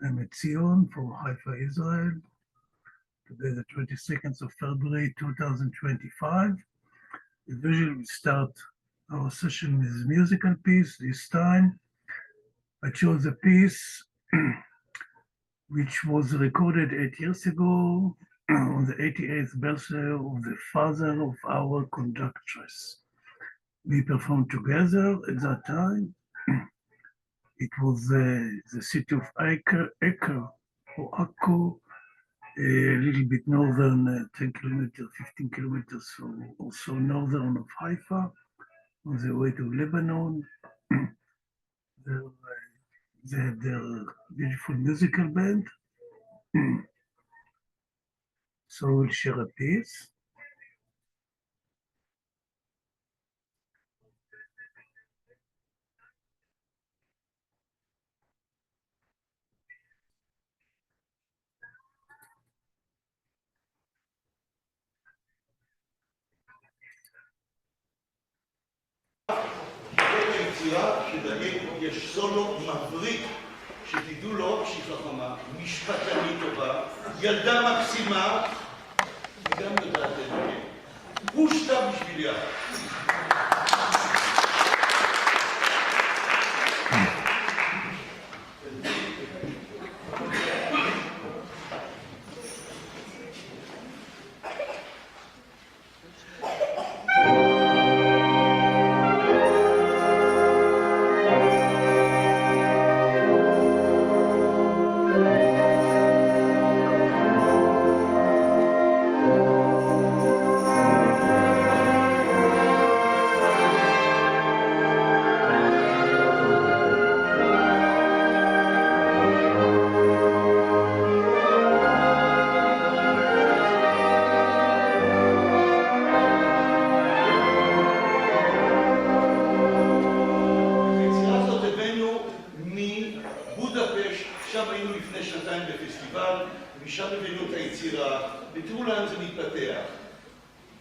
I'm Etzion from Haifa, Israel. Today, the 22nd of February 2025. Usually we start our session with a musical piece. This time, I chose a piece which was recorded 8 years ago on the 88th birthday of the father of our conductress. We performed together at that time. It was the city of Acre or Akko, a little bit northern, 10 kilometers, 15 kilometers, so also northern of Haifa, on the way to Lebanon. They had their beautiful musical band. So we'll share a piece. יש סולו מבריק, שתדעו לו שהיא חכמה, משפטנית טובה, ילדה מקסימה, וגם יודעת את זה. פושטה בשביליה. משם הבאנו את היצירה, ותראו לאן זה מתפתח.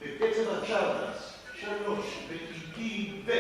בקצב הצ'רדס, 3, ואיטי ו...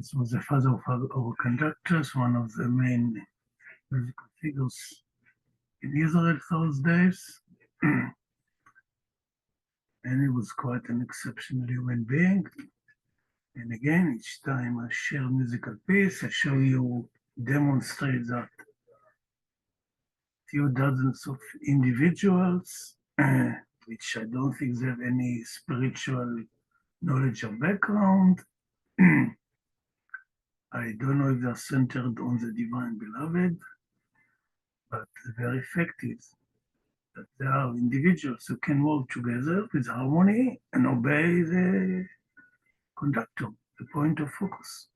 This was the father of our conductors, one of the main musical figures in Israel those days. And he was quite an exceptional human being. And again, each time I share a musical piece, I show you, demonstrate that few dozens of individuals, which I don't think they have any spiritual knowledge or background. I don't know if they're centered on the divine beloved, but very effective. That they are individuals who can work together with harmony and obey the conductor, the point of focus.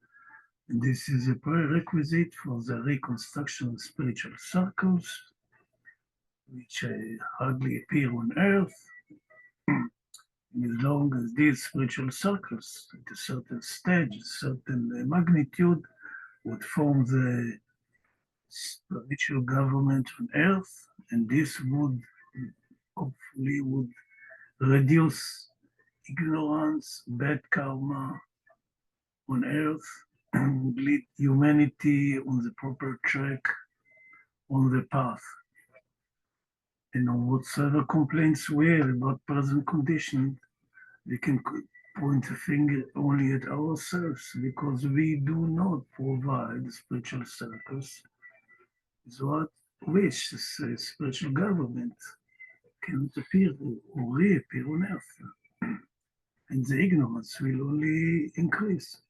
And this is a prerequisite for the reconstruction of spiritual circles, which hardly appear on earth. And as long as these spiritual circles at a certain stage, a certain magnitude, would form the spiritual government on earth, and this would hopefully would reduce ignorance, bad karma on earth, and would lead humanity on the proper track, on the path. And on whatsoever complaints we have about present condition, we can point a finger only at ourselves, because we do not provide spiritual circles. Is what which the spiritual government cannot appear or reappear on earth. And the ignorance will only increase.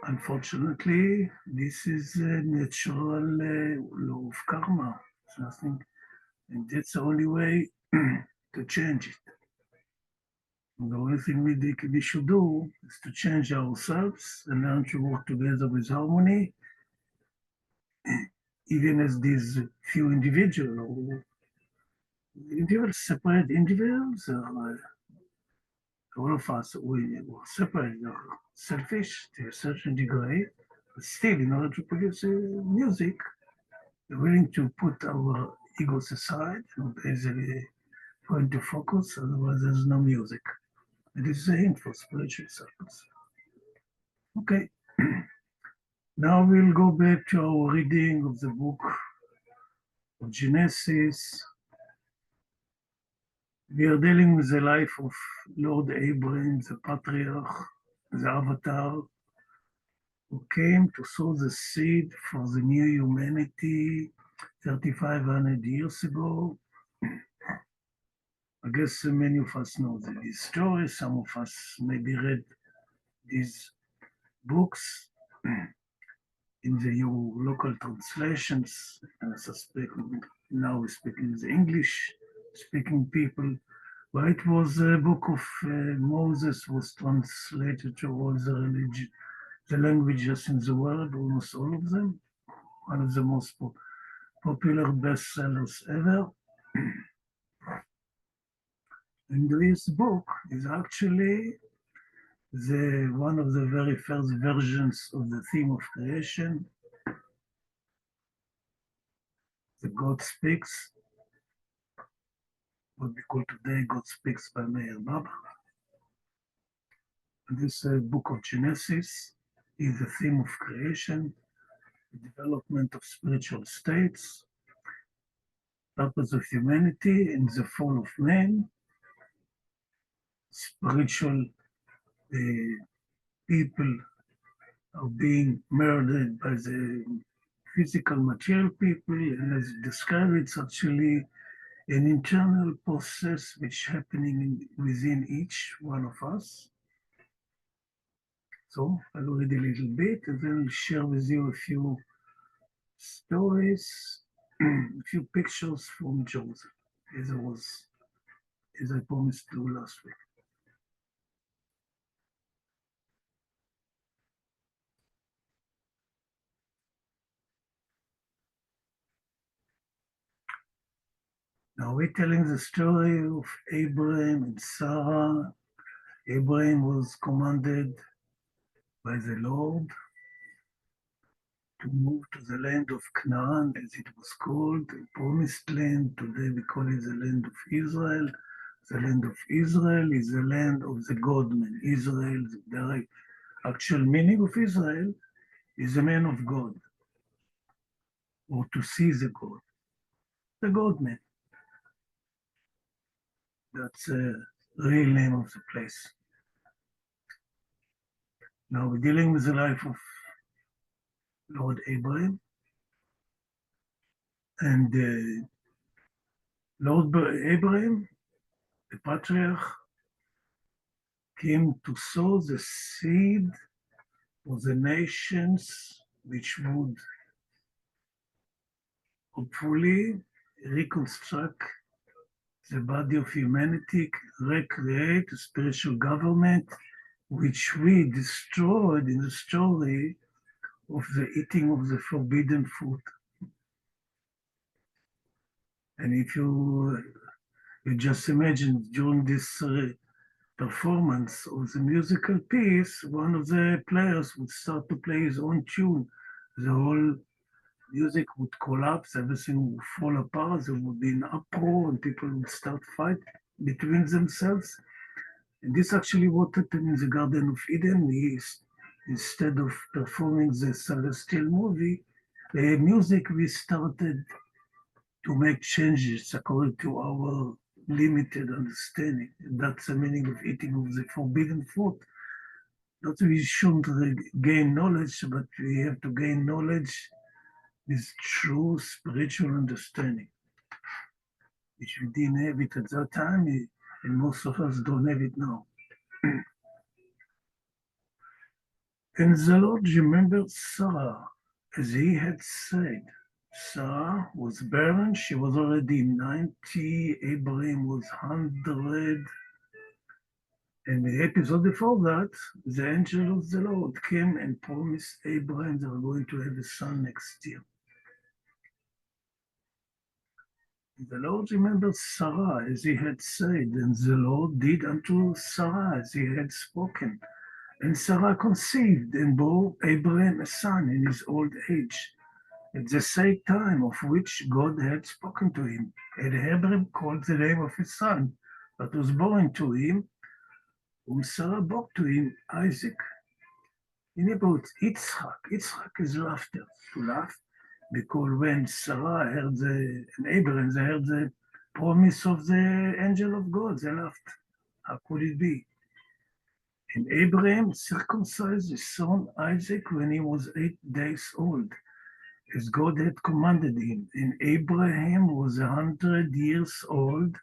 Unfortunately, this is a natural law of karma. It's nothing, and that's the only way to change it. And the only thing we should do is to change ourselves and learn to work together with harmony, even as these few individuals, separate individuals, all of us, we separate, selfish to a certain degree, but still, in order to produce music, we're willing to put our egos aside and basically point to focus, otherwise there's no music. And this is a hint for spiritual circles. Okay. Now we'll go back to our reading of the book of Genesis. We are dealing with the life of Lord Abraham, the patriarch, the avatar, who came to sow the seed for the new humanity 3,500 years ago. I guess many of us know this story. Some of us maybe read these books in the local translations. I suspect now we're speaking the English-speaking people. But it was a book of Moses, was translated to all the languages in the world, almost all of them. One of the most popular bestsellers ever. And this book is actually one of the very first versions of the theme of creation. The God Speaks, what we call today God Speaks by Meherabad. And this book of Genesis is the theme of creation, the development of spiritual states, purpose of humanity and the fall of man, spiritual people are being murdered by the physical material people, and as described, it's actually an internal process which is happening within each one of us. So I'll read a little bit and then share with you a few stories, a few pictures from Joseph, as I promised to last week. Now we're telling the story of Abraham and Sarah. Abraham was commanded by the Lord to move to the land of Canaan, as it was called, the promised land. Today we call it the land of Israel. The land of Israel is the land of the God-man. Israel, the direct Actual meaning of Israel is a man of God, or to see the God, the God man. That's the real name of the place. Now we're dealing with the life of Lord Abraham, and Lord Abraham, the patriarch, came to sow the seed for the nations which would hopefully reconstruct the body of humanity, recreate a spiritual government which we destroyed in the story of the eating of the forbidden fruit. And if you just imagine during this performance of the musical piece, one of the players would start to play his own tune. The whole music would collapse, everything would fall apart, there would be an uproar, and people would start fighting between themselves. And this actually what happened in the Garden of Eden. Instead of performing the celestial music, we started to make changes according to our limited understanding. And that's the meaning of eating of the forbidden fruit. Not that we shouldn't gain knowledge, but we have to gain knowledge with true spiritual understanding, which we didn't have it at that time, and most of us don't have it now. And the Lord remembered Sarah, as he had said. Sarah was barren, she was already 90, Abraham was 100. And the episode before that, the angel of the Lord came and promised Abraham they are going to have a son next year. The Lord remembered Sarah as he had said, and the Lord did unto Sarah as he had spoken. And Sarah conceived and bore Abraham a son in his old age, at the same time of which God had spoken to him. And Abraham called the name of his son that was born to him, whom Sarah bore to him, Isaac. In Hebrew, it's Yitzchak. Yitzchak is laughter, to laugh, because when Sarah heard and Abraham, they heard the promise of the angel of God, they laughed. How could it be? And Abraham circumcised his son Isaac when he was 8 days old, as God had commanded him. And Abraham was 100 years old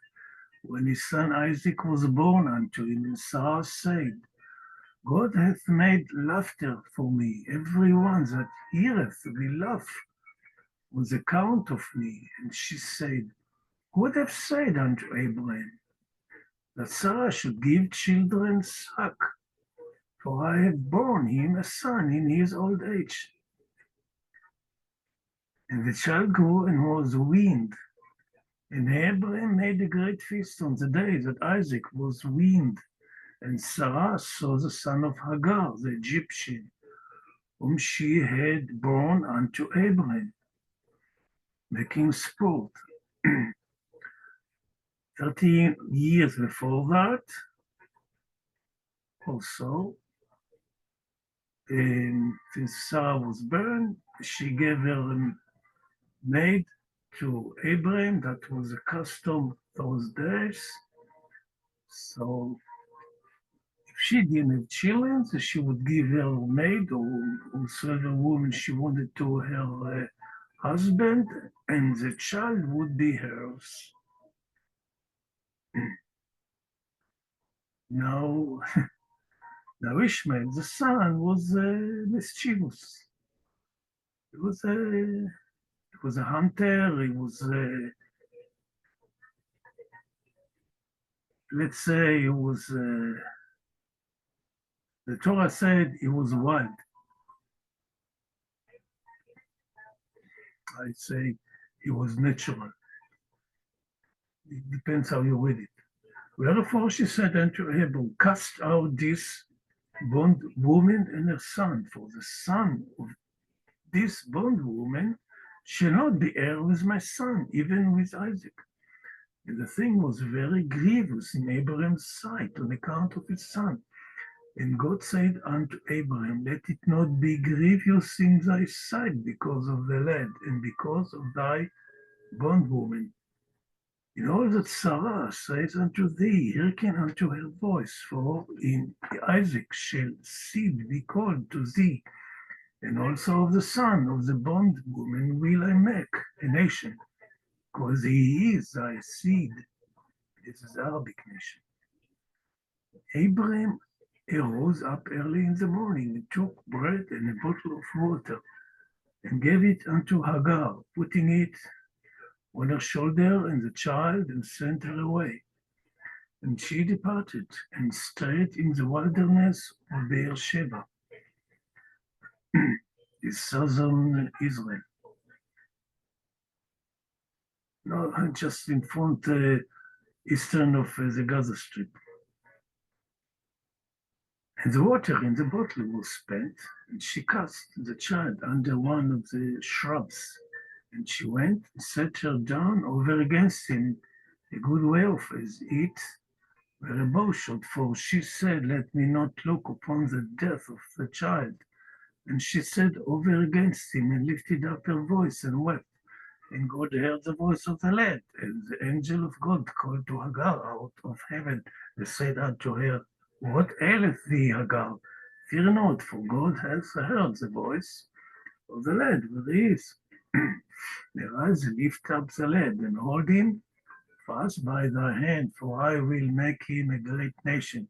when his son Isaac was born unto him. And Sarah said, God hath made laughter for me. Everyone that heareth will laugh on the account of me. And she said, who would have said unto Abraham that Sarah should give children suck? For I have borne him a son in his old age. And the child grew and was weaned. And Abraham made a great feast on the day that Isaac was weaned. And Sarah saw the son of Hagar, the Egyptian, whom she had borne unto Abraham, making sport. 13 years before that, also, since Sarah was barren, she gave her a maid to Abraham. That was a custom those days. So if she didn't have children, so she would give her a maid or whosoever woman she wanted to her husband, and the child would be hers. Now Ishmael, the son, was mischievous. He was a hunter. He was, let's say, he was. The Torah said he was wild. I say he was natural. It depends how you read it. Wherefore she said unto Abram, cast out this bondwoman and her son, for the son of this bondwoman shall not be heir with my son, even with Isaac. And the thing was very grievous in Abraham's sight on account of his son. And God said unto Abraham, let it not be grievous in thy sight because of the lad and because of thy bondwoman. In all that Sarah says unto thee, hearken unto her voice, for in Isaac shall seed be called to thee, and also of the son of the bondwoman will I make a nation, because he is thy seed. This is the Arabic nation. Abraham arose up early in the morning and took bread and a bottle of water and gave it unto Hagar, putting it on her shoulder and the child, and sent her away. And she departed and stayed in the wilderness of Beersheba, in southern Israel. No, just in front, eastern of the Gaza Strip. And the water in the bottle was spent, and she cast the child under one of the shrubs. And she went and sat her down over against him, a good way off, as it were a bowshot, for she said, let me not look upon the death of the child. And she sat over against him and lifted up her voice and wept. And God heard the voice of the lad, and the angel of God called to Hagar out of heaven, and said unto her, what aileth thee, Hagar? Fear not, for God hath heard the voice of the lad where he is. Arise and lift up the lad, and hold him fast by thy hand, for I will make him a great nation.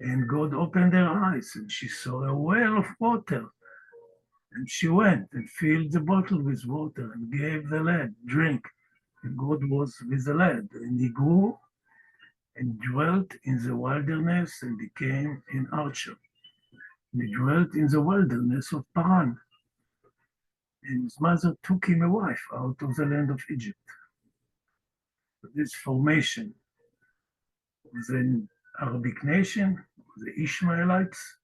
And God opened her eyes, and she saw a well of water. And she went and filled the bottle with water and gave the lad drink. And God was with the lad, and he grew and dwelt in the wilderness and became an archer. And he dwelt in the wilderness of Paran. And his mother took him a wife out of the land of Egypt. This formation was an Arabic nation, the Ishmaelites.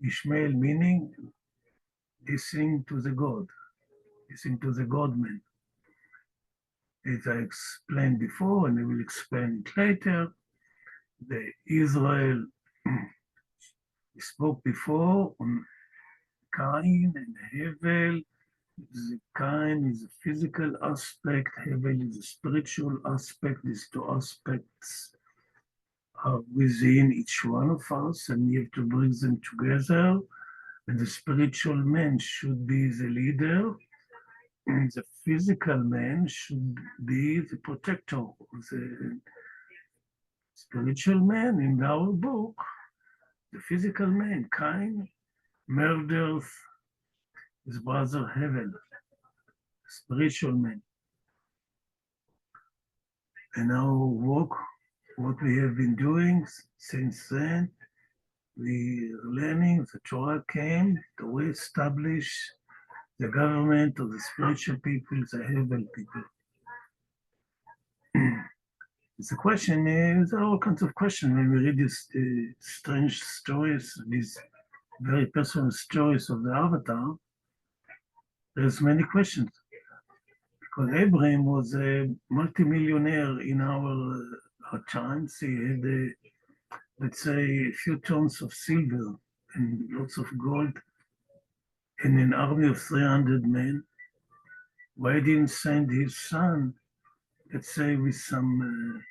Ishmael meaning listening to the God, listening to the God-man. As I explained before, and I will explain it later, the Israel spoke before on Cain and Hevel. The Cain is a physical aspect, Hevel is a spiritual aspect. These two aspects are within each one of us, and you have to bring them together. And the spiritual man should be the leader, and the physical man should be the protector. The spiritual man in our book, the physical man, Cain, murders his brother Hevel, spiritual man. And our work, what we have been doing since then, we are learning, the Torah came to re-establish the government of the spiritual people, the Hevel people. The question is, there are all kinds of questions when we read these strange stories, these very personal stories of the Avatar. There's many questions. Because Abraham was a multimillionaire in our times. He had, let's say, a few tons of silver and lots of gold and an army of 300 men. Why didn't send his son, let's say, with some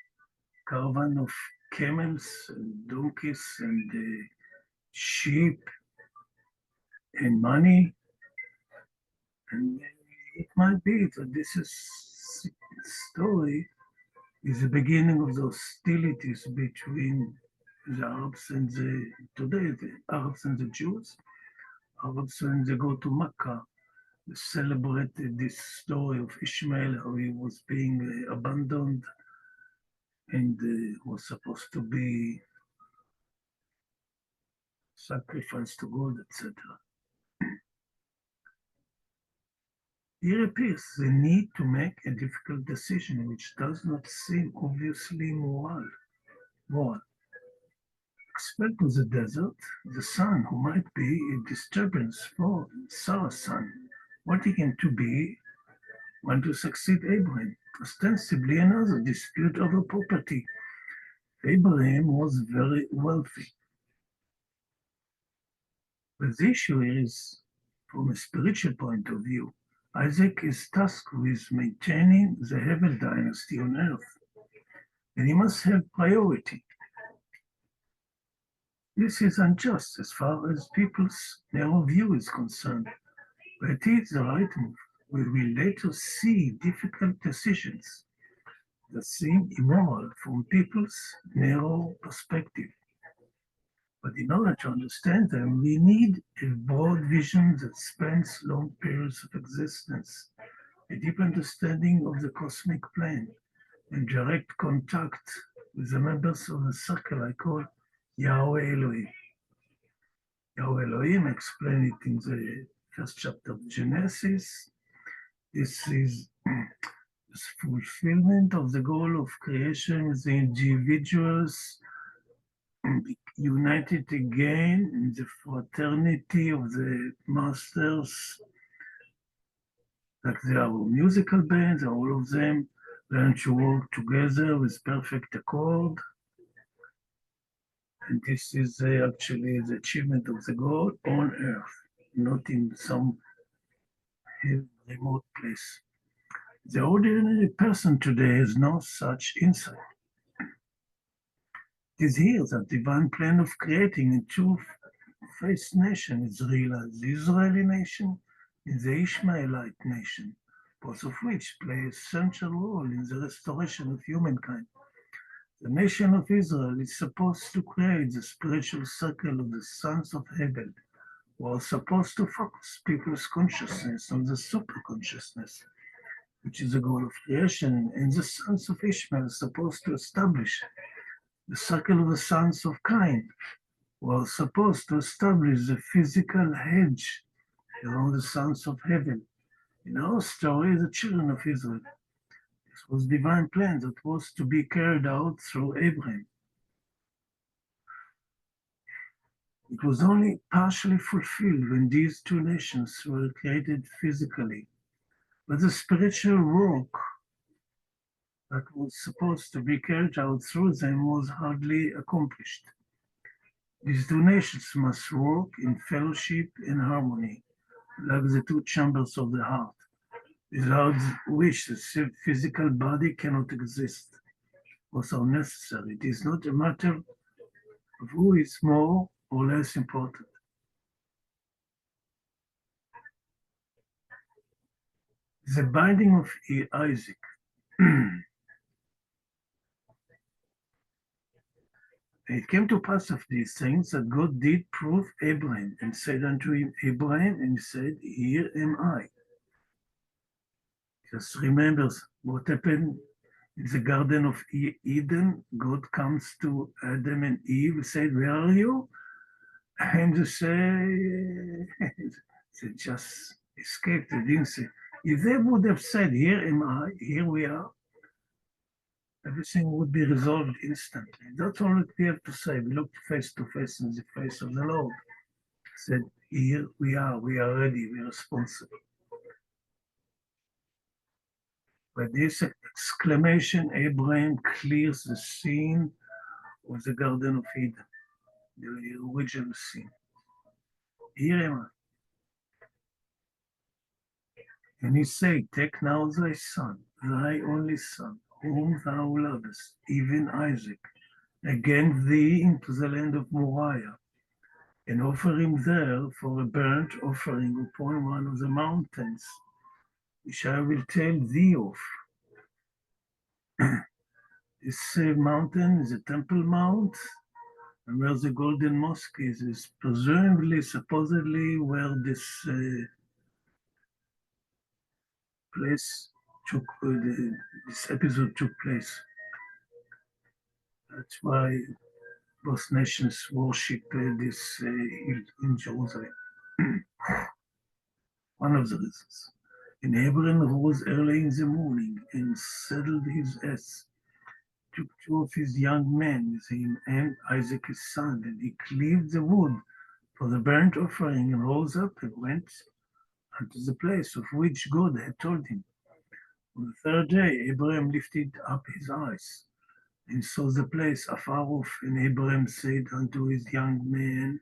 caravan of camels and donkeys and sheep and money? And it might be that this story is the beginning of the hostilities between the Arabs and today, the Arabs and the Jews. Arabs, when they go to Mecca, they celebrated this story of Ishmael, how he was being abandoned and was supposed to be sacrificed to God, etc. Here appears the need to make a difficult decision which does not seem obviously moral. Expelled to the desert, the son who might be a disturbance for Sarah's son, wanting him to be one to succeed Abraham, ostensibly another dispute over property. Abraham was very wealthy. But the issue here is, from a spiritual point of view, Isaac is tasked with maintaining the Hevel dynasty on earth, and he must have priority. This is unjust as far as people's narrow view is concerned, but it is the right move. We will later see difficult decisions that seem immoral from people's narrow perspective. But in order to understand them, we need a broad vision that spans long periods of existence, a deep understanding of the cosmic plane, and direct contact with the members of the circle I call Yahweh Elohim. Yahweh Elohim explained it in the first chapter of Genesis. This is the fulfillment of the goal of creation with the individuals united again in the fraternity of the masters, like there are musical bands, all of them learn to work together with perfect accord. And this is actually the achievement of the goal on earth, not in some remote place. The ordinary person today has no such insight. It is here that divine plan of creating a two-faced nation is realized, the Israeli nation and the Ishmaelite nation, both of which play a central role in the restoration of humankind. The nation of Israel is supposed to create the spiritual circle of the sons of Hebel, who are supposed to focus people's consciousness on the superconsciousness, which is the goal of creation, and the sons of Ishmael are supposed to establish the circle of the sons of Cain, who are supposed to establish the physical hedge around the sons of heaven. In our story, the children of Israel. This was divine plan that was to be carried out through Abraham. It was only partially fulfilled when these two nations were created physically. But the spiritual work that was supposed to be carried out through them was hardly accomplished. These two nations must work in fellowship and harmony, like the two chambers of the heart, without which the physical body cannot exist. Both are necessary. It is not a matter of who is more or less important. The binding of Isaac. It came to pass of these things that God did prove Abraham and said unto him, Abraham, and he said, Here am I. Just remember what happened in the Garden of Eden. God comes to Adam and Eve and said, Where are you? And they just escaped. They didn't say. If they would have said, Here am I, here we are, everything would be resolved instantly. That's all that we have to say. We looked face to face in the face of the Lord. Said, Here we are ready, we are responsible. By this exclamation, Abraham clears the scene of the Garden of Eden, the original scene. Here am I. And he said, Take now thy son, thy only son, whom thou lovest, even Isaac, against thee into the land of Moriah, and offer him there for a burnt offering upon one of the mountains, which I will tell thee of. This mountain is a Temple Mount, and where the Golden Mosque is presumably, supposedly, where this this episode took place. That's why both nations worship this hill in Jerusalem. One of the reasons. And Abraham rose early in the morning and saddled his ass, took two of his young men with him and Isaac his son, and he cleaved the wood for the burnt offering and rose up and went unto the place of which God had told him. On the third day, Abraham lifted up his eyes and saw the place afar off, and Abraham said unto his young men,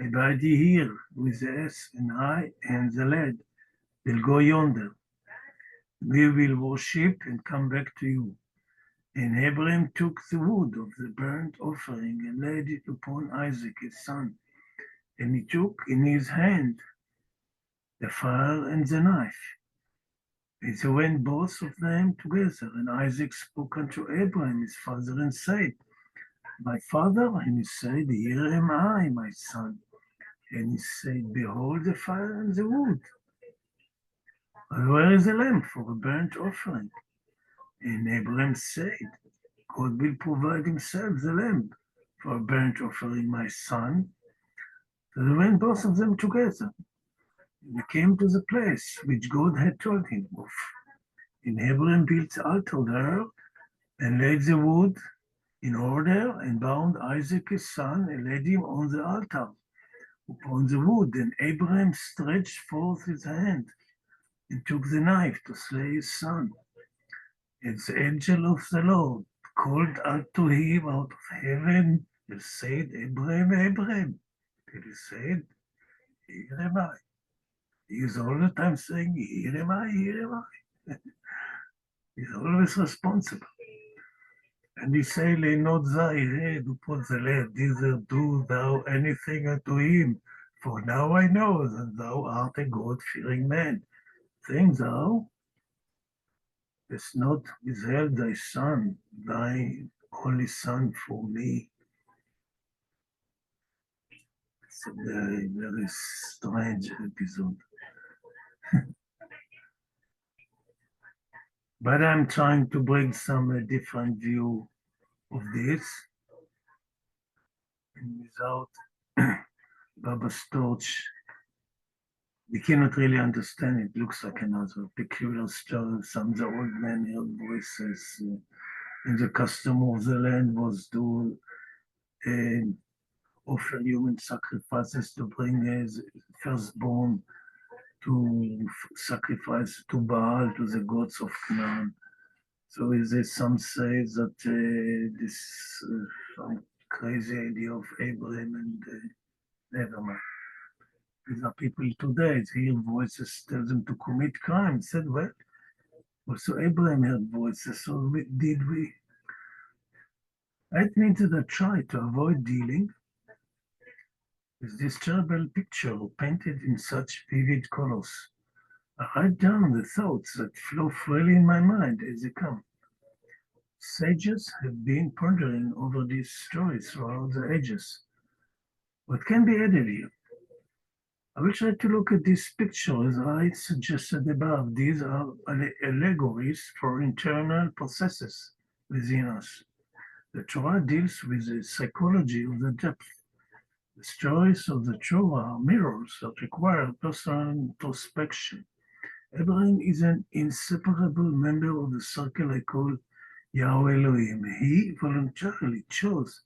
Abide ye here with the ass, and I and the lad will go yonder. We will worship and come back to you. And Abraham took the wood of the burnt offering and laid it upon Isaac his son. And he took in his hand the fire and the knife. And they went both of them together. And Isaac spoke unto Abraham his father and said, My father. And he said, Here am I, my son. And he said, Behold the fire and the wood. But where is the lamb for a burnt offering? And Abraham said, God will provide himself the lamb for a burnt offering, my son. So they went both of them together. And they came to the place which God had told him of. And Abraham built the altar there and laid the wood in order and bound Isaac his son and laid him on the altar upon the wood. And Abraham stretched forth his hand and took the knife to slay his son. And the angel of the Lord called out to him out of heaven and said, Abraham, Abraham. And he said, Here am I. He is all the time saying, Here am I, here am I. He's always responsible. And he said, Lay not thy head upon the lad, neither do thou anything unto him. For now I know that thou art a God-fearing man. Think thou hast not withheld thy son, thy only son, for me. It's a very, very strange episode. But I'm trying to bring some different view of this. And without Baba's torch, we cannot really understand it. Looks like another peculiar story. Some of the old men heard voices. And the custom of the land was to offer human sacrifices, to bring his firstborn to sacrifice to Baal, to the gods of Canaan. So is there some say that this some crazy idea of Abraham and never mind. These are people today, they hear voices, tell them to commit crime. Said, well, also Abraham heard voices, so did we. That means that I try to avoid dealing with this terrible picture painted in such vivid colors. I write down the thoughts that flow freely in my mind as they come. Sages have been pondering over these stories throughout the ages. What can be added here? I will try to look at this picture as I suggested above. These are allegories for internal processes within us. The Torah deals with the psychology of the depth. The stories of the Torah are mirrors that require personal introspection. Abraham is an inseparable member of the circle I call Yahweh Elohim. He voluntarily chose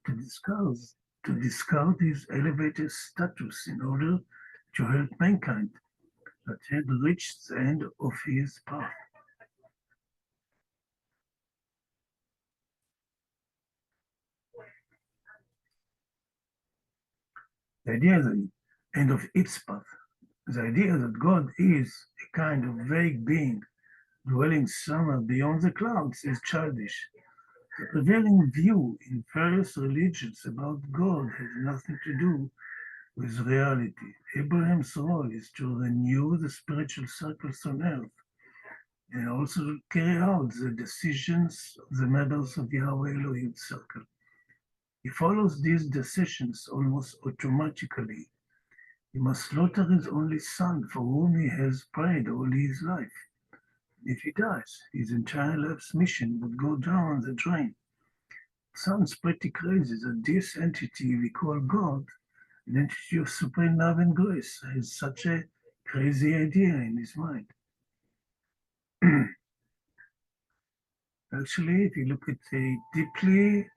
to discard his elevated status in order to help mankind that had reached the end of his path. The idea that end of its path, the idea that God is a kind of vague being dwelling somewhere beyond the clouds is childish. The prevailing view in various religions about God has nothing to do with reality. Abraham's role is to renew the spiritual cycles on earth and also to carry out the decisions of the members of Yahweh Elohim circle. He follows these decisions almost automatically. He must slaughter his only son for whom he has prayed all his life. If he dies, his entire life's mission would go down the drain. Sounds pretty crazy that this entity we call God, an entity of supreme love and grace, has such a crazy idea in his mind. Actually, if you look at it deeply,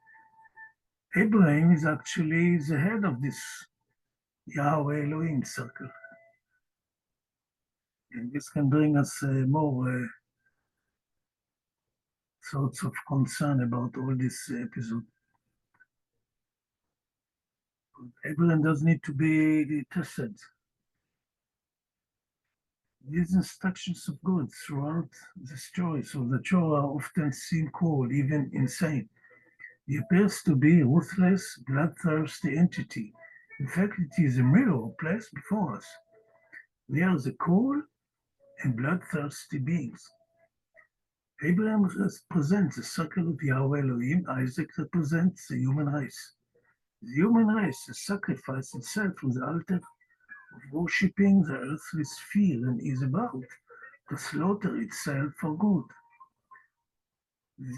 Abraham is actually the head of this Yahweh Elohim circle. And this can bring us more sorts of concern about all this episode. Abraham does need to be tested. These instructions of God throughout the stories of the Torah often seem cold, even insane. He appears to be a ruthless, bloodthirsty entity. In fact, it is a mirror placed before us. We are the cold and bloodthirsty beings. Abraham represents the circle of Yahweh Elohim. Isaac represents the human race. The human race has sacrificed itself on the altar of worshipping the earthly sphere and is about to slaughter itself for good.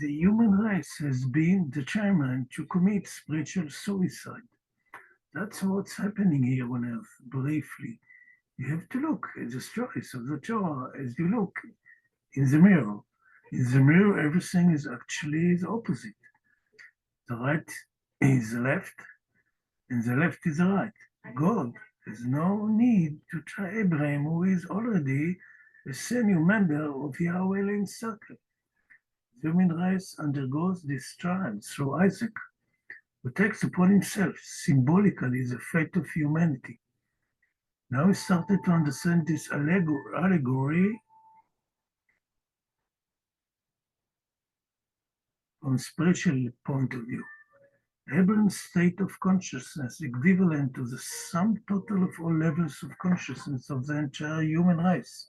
The human race has been determined to commit spiritual suicide. That's what's happening here on earth, briefly. You have to look at the stories of the Torah as you look in the mirror. In the mirror, everything is actually the opposite. The right is the left, and the left is the right. God has no need to try Abraham, who is already a senior member of Yahweh Elohim's circle. The human race undergoes this trial through Isaac, who takes upon himself symbolically the fate of humanity. Now we started to understand this allegory from a spiritual point of view. Abraham's state of consciousness equivalent to the sum total of all levels of consciousness of the entire human race,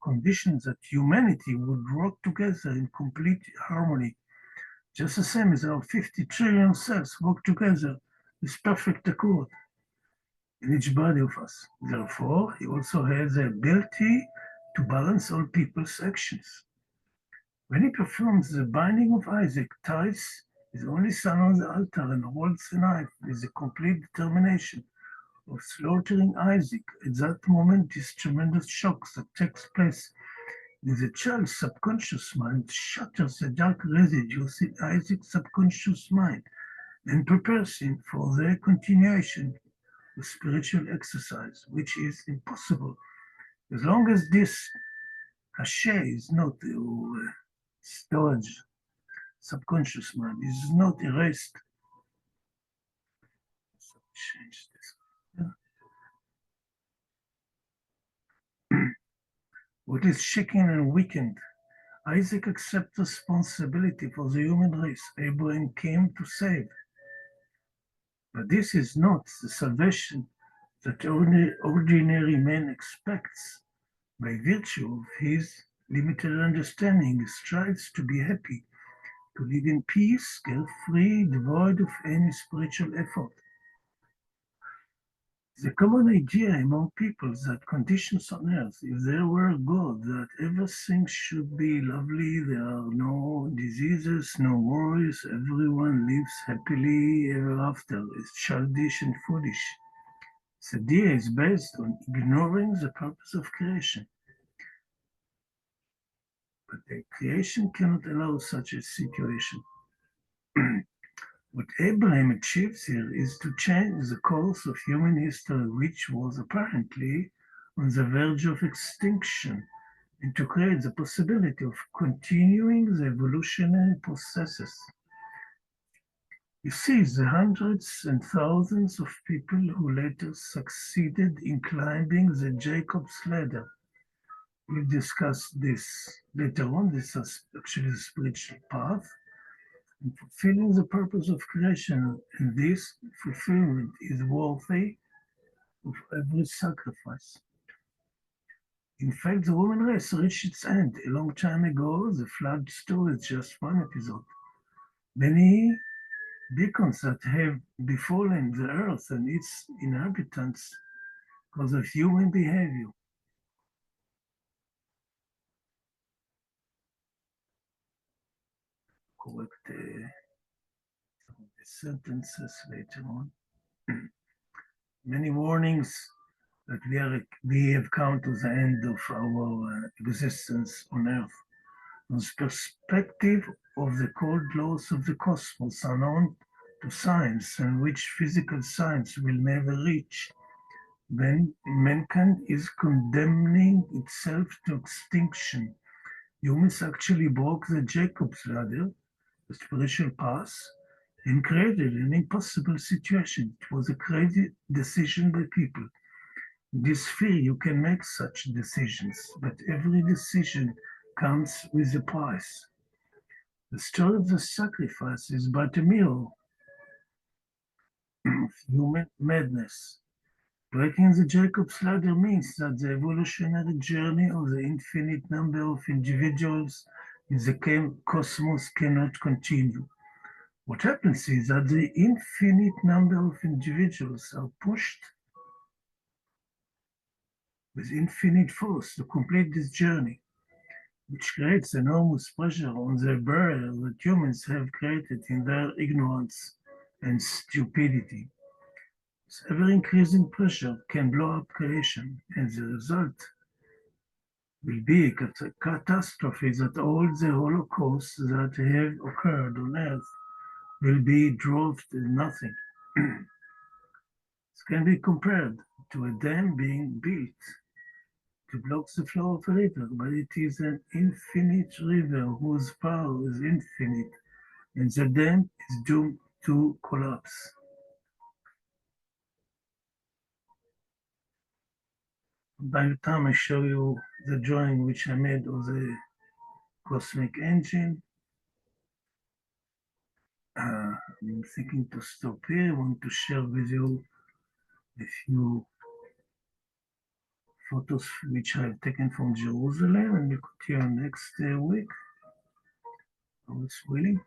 conditions that humanity would work together in complete harmony, just the same as our 50 trillion cells work together with perfect accord in each body of us. Therefore, he also has the ability to balance all people's actions. When he performs the binding of Isaac, ties his only son on the altar and holds a knife with a complete determination of slaughtering Isaac. At that moment, this tremendous shock that takes place in the child's subconscious mind shatters the dark residues in Isaac's subconscious mind and prepares him for the continuation of spiritual exercise, which is impossible as long as this cache is not storage subconscious mind is not erased. So change this. Yeah. What is shaken and weakened? Isaac accepts responsibility for the human race Abraham came to save. But this is not the salvation that ordinary man expects. By virtue of his limited understanding, he strives to be happy, to live in peace, carefree, devoid of any spiritual effort. The common idea among peoples that conditions on earth, if there were a God, that everything should be lovely, there are no diseases, no worries, everyone lives happily ever after, is childish and foolish. This idea is based on ignoring the purpose of creation. But the creation cannot allow such a situation. What Abraham achieves here is to change the course of human history, which was apparently on the verge of extinction, and to create the possibility of continuing the evolutionary processes. He sees the hundreds and thousands of people who later succeeded in climbing the Jacob's ladder. We'll discuss this later on. This is actually the spiritual path. And fulfilling the purpose of creation, and this fulfillment is worthy of every sacrifice. In fact, the human race reached its end a long time ago. The flood story is just one episode. Many beacons that have befallen the earth and its inhabitants because of human behavior. Correct the sentences later on. Many warnings that we have come to the end of our existence on Earth. From the perspective of the cold laws of the cosmos unknown to science, and which physical science will never reach, when mankind is condemning itself to extinction. Humans actually broke the Jacob's ladder, the spiritual path, and created an impossible situation. It was a crazy decision by people. In this sphere, you can make such decisions, but every decision comes with a price. The story of the sacrifice is but a mirror of human madness. Breaking the Jacob's ladder means that the evolutionary journey of the infinite number of individuals in the cosmos cannot continue. What happens is that the infinite number of individuals are pushed with infinite force to complete this journey, which creates enormous pressure on the barrier that humans have created in their ignorance and stupidity. This ever-increasing pressure can blow up creation, and the result will be a catastrophe that all the holocausts that have occurred on Earth will be drove to nothing. This can be compared to a dam being built to block the flow of a river, but it is an infinite river whose power is infinite, and the dam is doomed to collapse. By the time I show you the drawing which I made of the cosmic engine, I'm thinking to stop here. I want to share with you a few photos which I've taken from Jerusalem, and we continue next week. Oh, it's willing.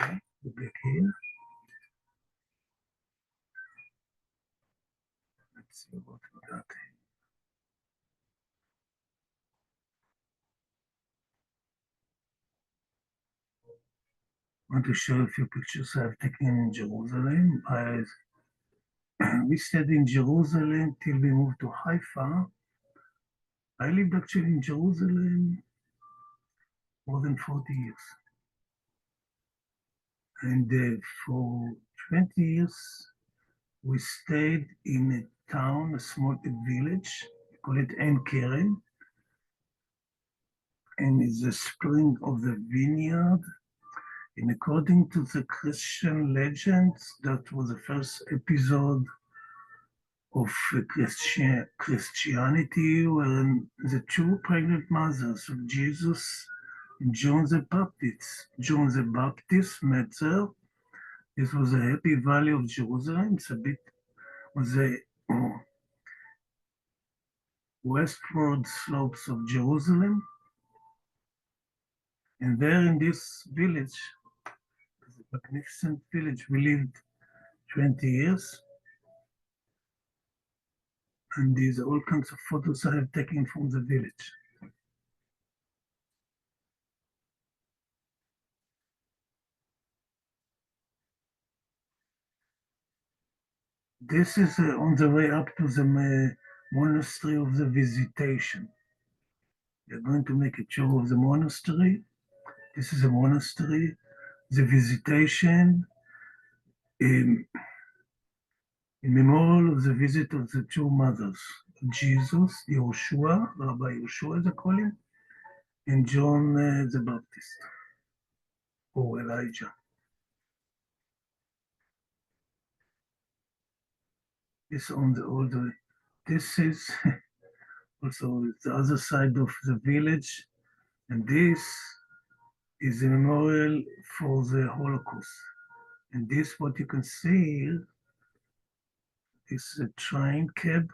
Okay, go back here. Let's see what we got. I want to show a few pictures I've taken in Jerusalem. We stayed in Jerusalem till we moved to Haifa. I lived actually in Jerusalem more than 40 years. And for 20 years, we stayed in a town, a small village, we call it En Keren, and it's the spring of the vineyard. And according to the Christian legends, that was the first episode of Christianity when the two pregnant mothers of Jesus and John the Baptist met there. This was a happy valley of Jerusalem. It's a bit on the westward slopes of Jerusalem. And there in this village, the magnificent village, we lived 20 years. And these are all kinds of photos I have taken from the village. This is on the way up to the monastery of the Visitation. We are going to make a tour of the monastery. This is a monastery, the Visitation, in memorial of the visit of the two mothers, Jesus, Yehoshua, Rabbi Yehoshua, they call him, and John the Baptist, or Elijah. This on the older, this is also the other side of the village, and this is a memorial for the Holocaust. And this, what you can see here, is a train cab,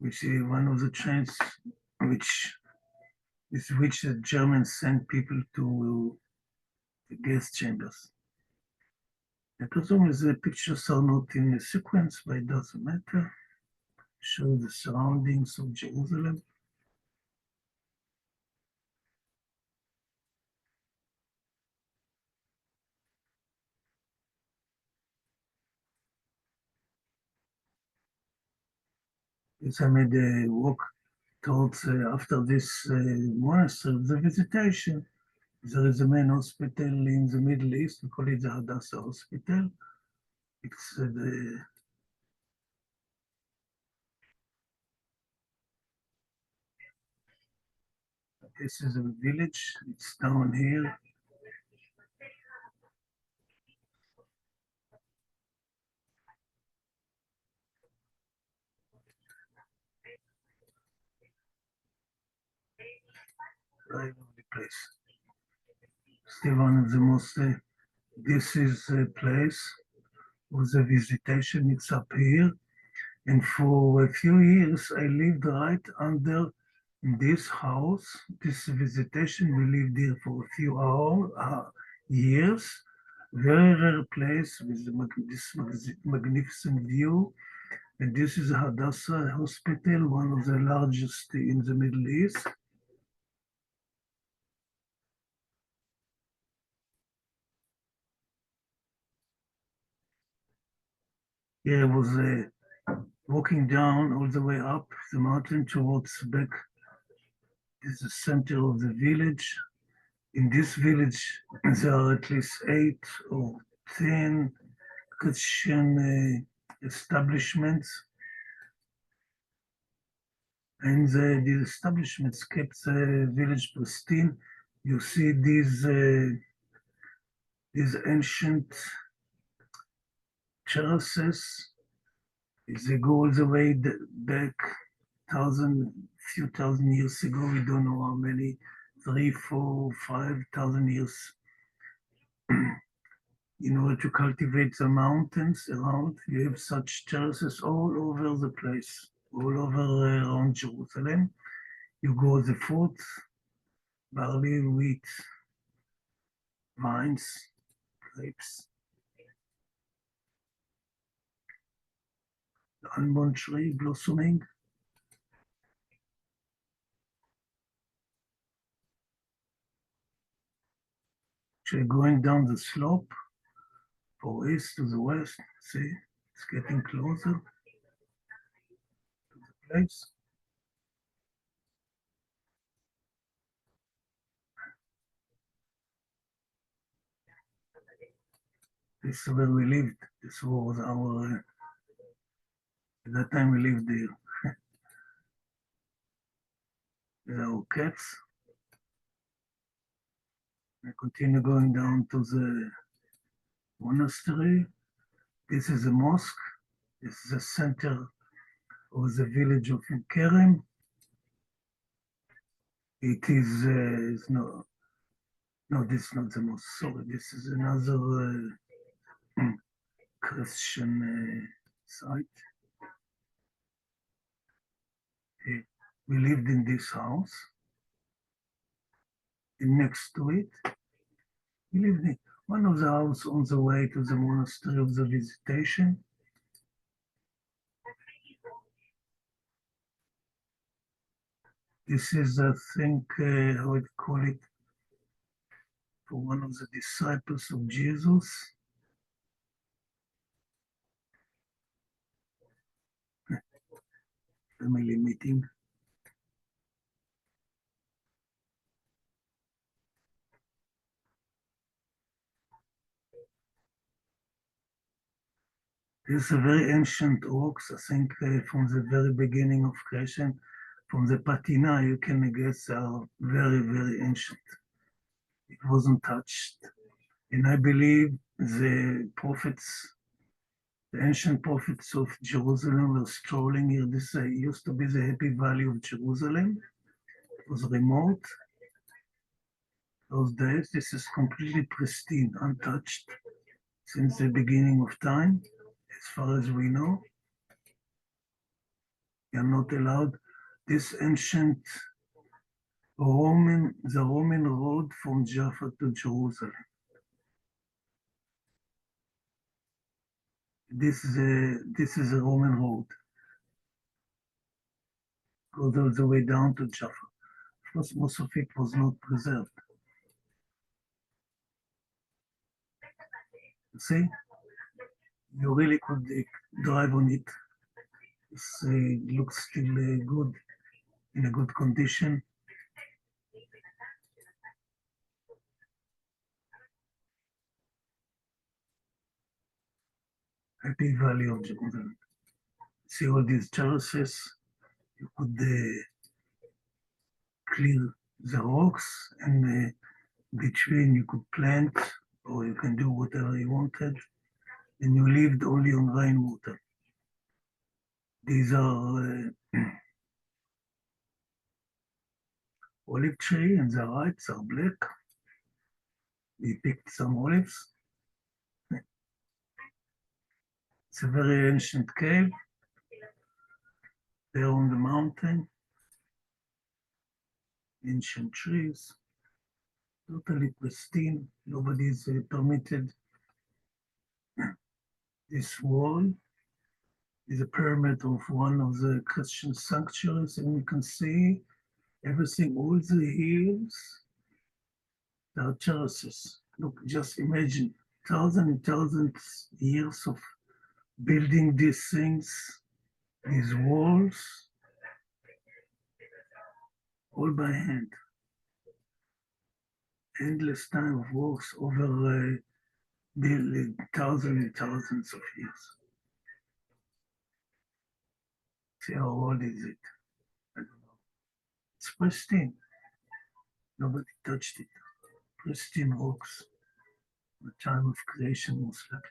which is one of the trains which the Germans sent people to the gas chambers. And as long as the pictures are not in a sequence, but it doesn't matter. Show the surroundings of Jerusalem. Yes, I made a walk towards, after this monastery, the Visitation. There is a main hospital in the Middle East, we call it the Hadassah Hospital. It's This is a village. It's down here. Right of the place. Still one of the most. This is a place with a visitation. It's up here, and for a few years I lived right under this house. This visitation we lived here for a few years. Very rare place with this magnificent view. And this is Hadassah Hospital, one of the largest in the Middle East. Here I was walking down all the way up the mountain towards back. This is the center of the village. In this village, there are at least 8 or 10 Christian establishments. And the establishments kept the village pristine. You see these ancient terraces. They go all the way back few thousand years ago. We don't know how many, 3, 4, 5,000 years. In order to cultivate the mountains around, you have such terraces all over the place, all over around Jerusalem. You go the fruit, barley, wheat, vines, grapes, the almond tree blossoming. Actually going down the slope from east to the west, see, it's getting closer to the place. This is where we lived. This was our, at that time we lived there. There are our cats. I continue going down to the monastery. This is a mosque. This is the center of the village of Kerem. It is no, this is not the mosque. Sorry, this is another Christian site. We lived in this house, and next to it, we lived in one of the houses on the way to the monastery of the visitation. This is, I think, how I call it, for one of the disciples of Jesus. Family meeting. These are very ancient oaks, I think, from the very beginning of creation. From the patina, you can guess are very, very ancient. It wasn't touched. And I believe the prophets, the ancient prophets of Jerusalem were strolling here. This used to be the Happy Valley of Jerusalem. It was remote. Those days, this is completely pristine, untouched since the beginning of time, as far as we know. You are not allowed. This ancient the Roman road from Jaffa to Jerusalem. This is a Roman road. Goes all the way down to Jaffa. Of course, most of it was not preserved. You see, you really could drive on it. It looks still good, in a good condition. Happy Valley of Jerusalem. See all these terraces. You could clear the rocks, and between you could plant or you can do whatever you wanted, and you lived only on rainwater. These are olive tree, and the rights are black. We picked some olives. It's a very ancient cave there on the mountain. Ancient trees, totally pristine. Nobody is permitted. This wall is a pyramid of one of the Christian sanctuaries, and you can see everything, all the hills, there are terraces. Look, just imagine thousands and thousands years of building these things, these walls, all by hand. Endless time of works over thousands and thousands of years. See how old is it? I don't know. It's pristine. Nobody touched it. Pristine rocks. The time of creation, most likely.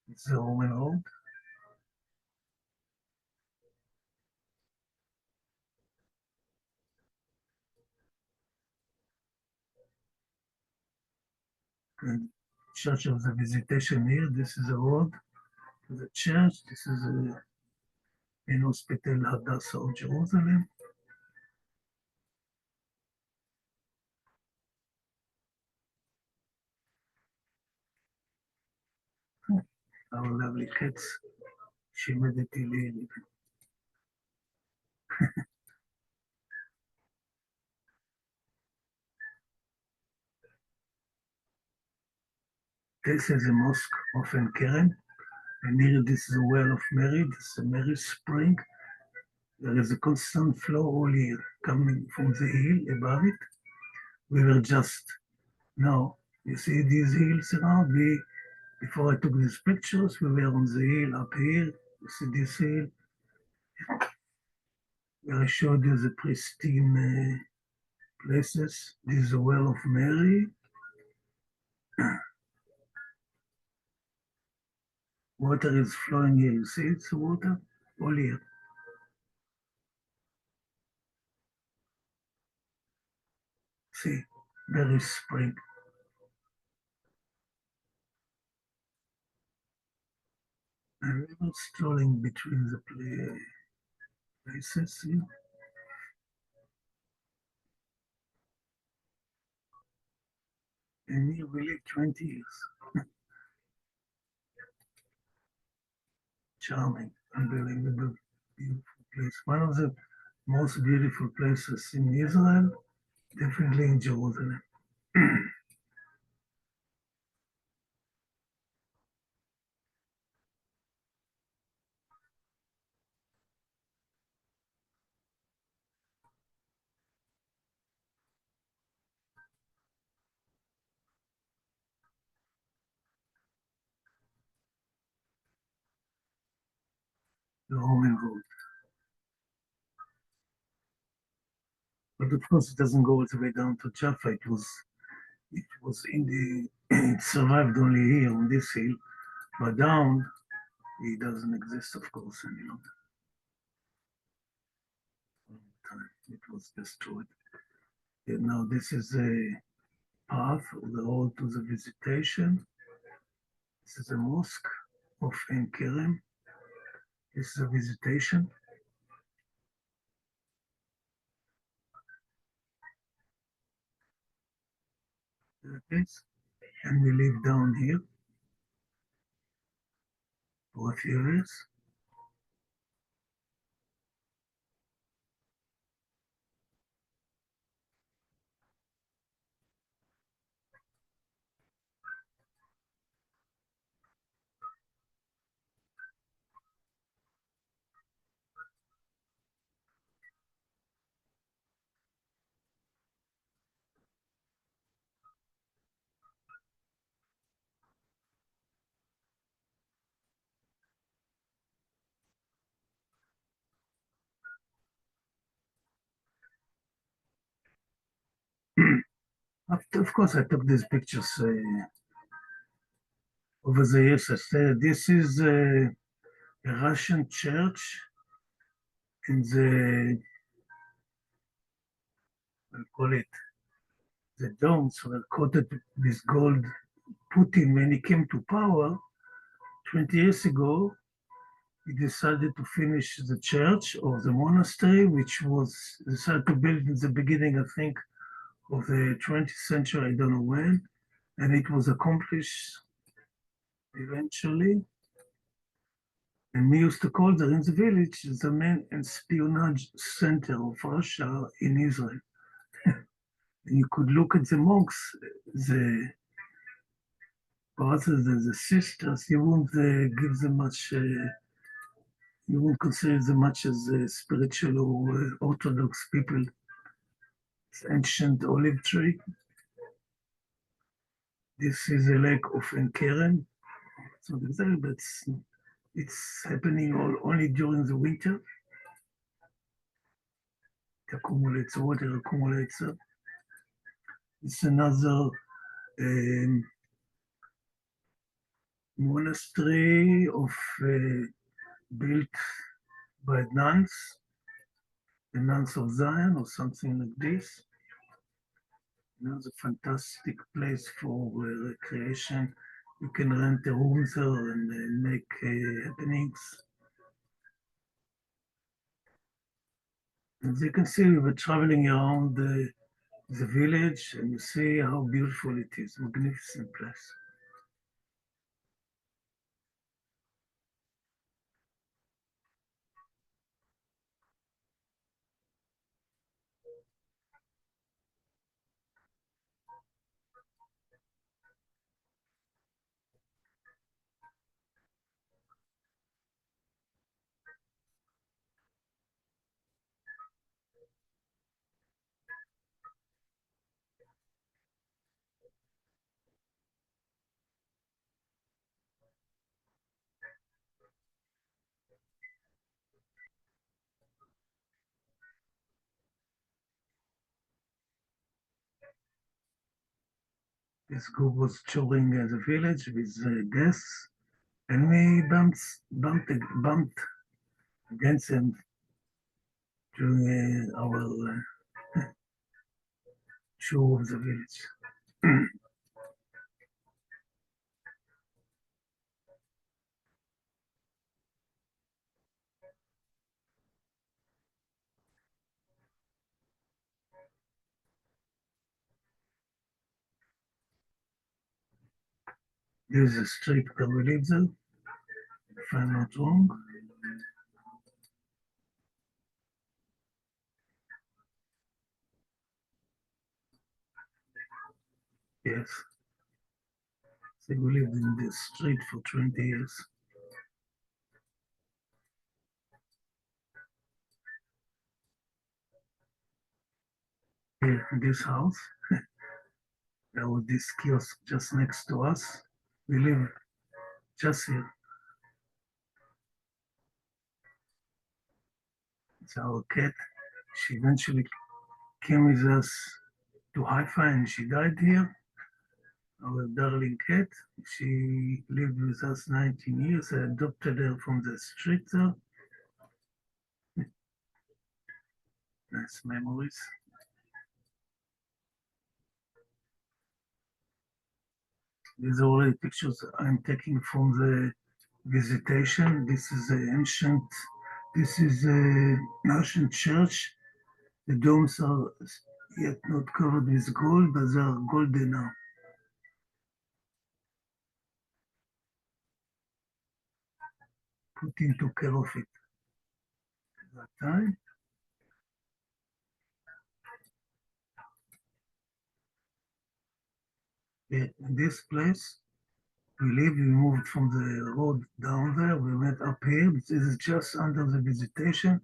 It's the Roman road. And Church of the Visitation here. This is a road to the church. This is an hospital, Hadassah of Jerusalem. Our lovely cats. Humidity living. This is a mosque of En Kerem. And here this is a well of Mary. This is a Mary spring. There is a constant flow all year coming from the hill above it. We were just now, you see these hills around me. Before I took these pictures, we were on the hill up here. You see this hill where I showed you the pristine places. This is the well of Mary. Water is flowing here. You see it's water all here. See, there is spring. And we were strolling between the places here. And here we lived 20 years. Charming, unbelievable, beautiful place. One of the most beautiful places in Israel, definitely in Jerusalem. The Roman road. But of course, it doesn't go all the way down to Jaffa. It was in the, it survived only here on this hill, but down, it doesn't exist, of course, any longer. It was destroyed. And now this is a path of the road to the visitation. This is a mosque of En Kerem. This is a visitation. There it is. And we live down here for a few years. Of course, I took these pictures over the years. I said, this is a Russian church in the, I call it, the domes were coated with gold. Putin, when he came to power 20 years ago, he decided to finish the church or the monastery, which was decided to build in the beginning, I think, of the 20th century, I don't know when, and it was accomplished eventually. And we used to call there in the village the main espionage center of Russia in Israel. And you could look at the monks, the brothers and the sisters, you wouldn't give them much, you wouldn't consider them much as spiritual or Orthodox people. It's ancient olive tree. This is a lake of Enkeren. So but it's happening only during the winter. It accumulates, water accumulates. It's another monastery built by nuns, the nuns of Zion or something like this. Another fantastic place for recreation. You can rent a room there and make happenings. As you can see, we were traveling around the village and you see how beautiful it is, magnificent place. This group was touring the village with guests, and we bumped against them during our tour of the village. There's a street where we live there, if I'm not wrong. Yes. So we lived in this street for 20 years. Here in this house, there was this kiosk just next to us. We live just here. It's our cat. She eventually came with us to Haifa and she died here. Our darling cat. She lived with us 19 years. I adopted her from the street there. Nice memories. These are all the pictures I'm taking from the visitation. This is an ancient, this is an ancient church. The domes are yet not covered with gold, but they are golden now. Putin took care of it at that time. In this place, we moved from the road down there, we went up here. This is just under the visitation.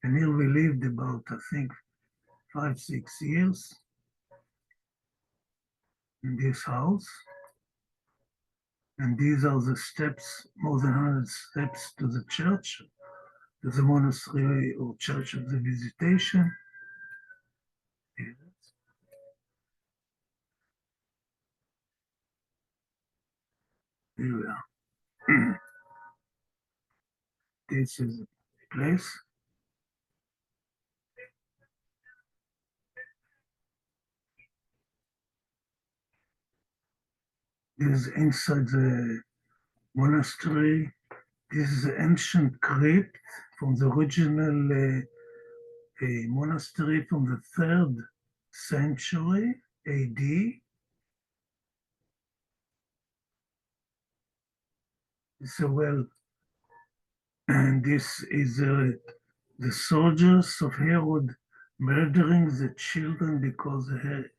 And here we lived about, I think, 5, 6 years in this house. And these are the steps, more than 100 steps to the church, to the monastery or church of the visitation. area. This is a place. This is inside the monastery. This is the ancient crypt from the original monastery from the 3rd century AD. It's a well, and this is the soldiers of Herod murdering the children because Herod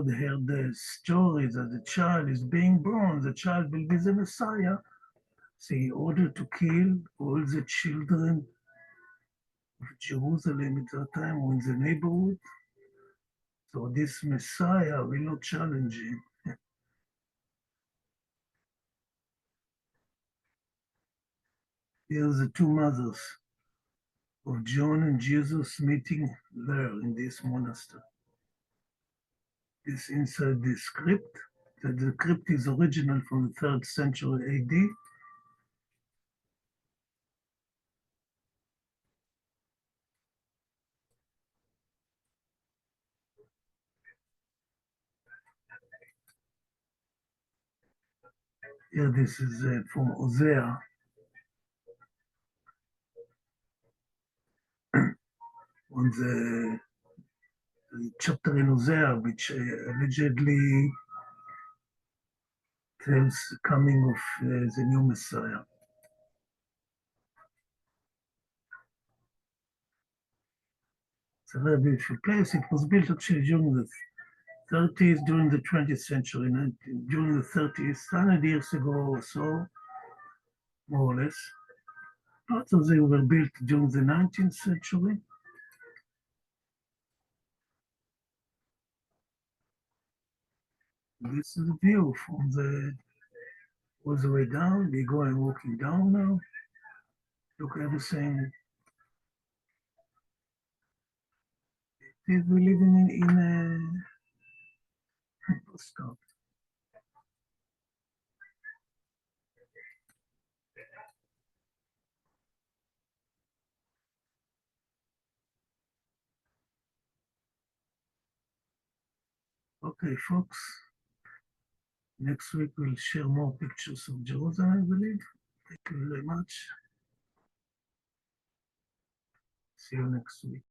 heard the story that the child is being born, the child will be the Messiah. So he ordered to kill all the children of Jerusalem at that time or in the neighborhood. So this Messiah will not challenge him. Here's the two mothers of John and Jesus meeting there in this monastery. This inside this crypt, that the crypt is original from the 3rd century AD. Here this is from Hosea. On the chapter in Hosea, which allegedly tells the coming of the new Messiah. It's a very beautiful place. It was built actually during the 30s, during the 20th century, during the 30s, 100 years ago or so, more or less. Parts of them were built during the 19th century. This is the view from all the way down. We're going walking down now. Look at everything. We're living in a stop. Okay, folks. Next week we'll share more pictures of Jerusalem, I believe. Thank you very much. See you next week.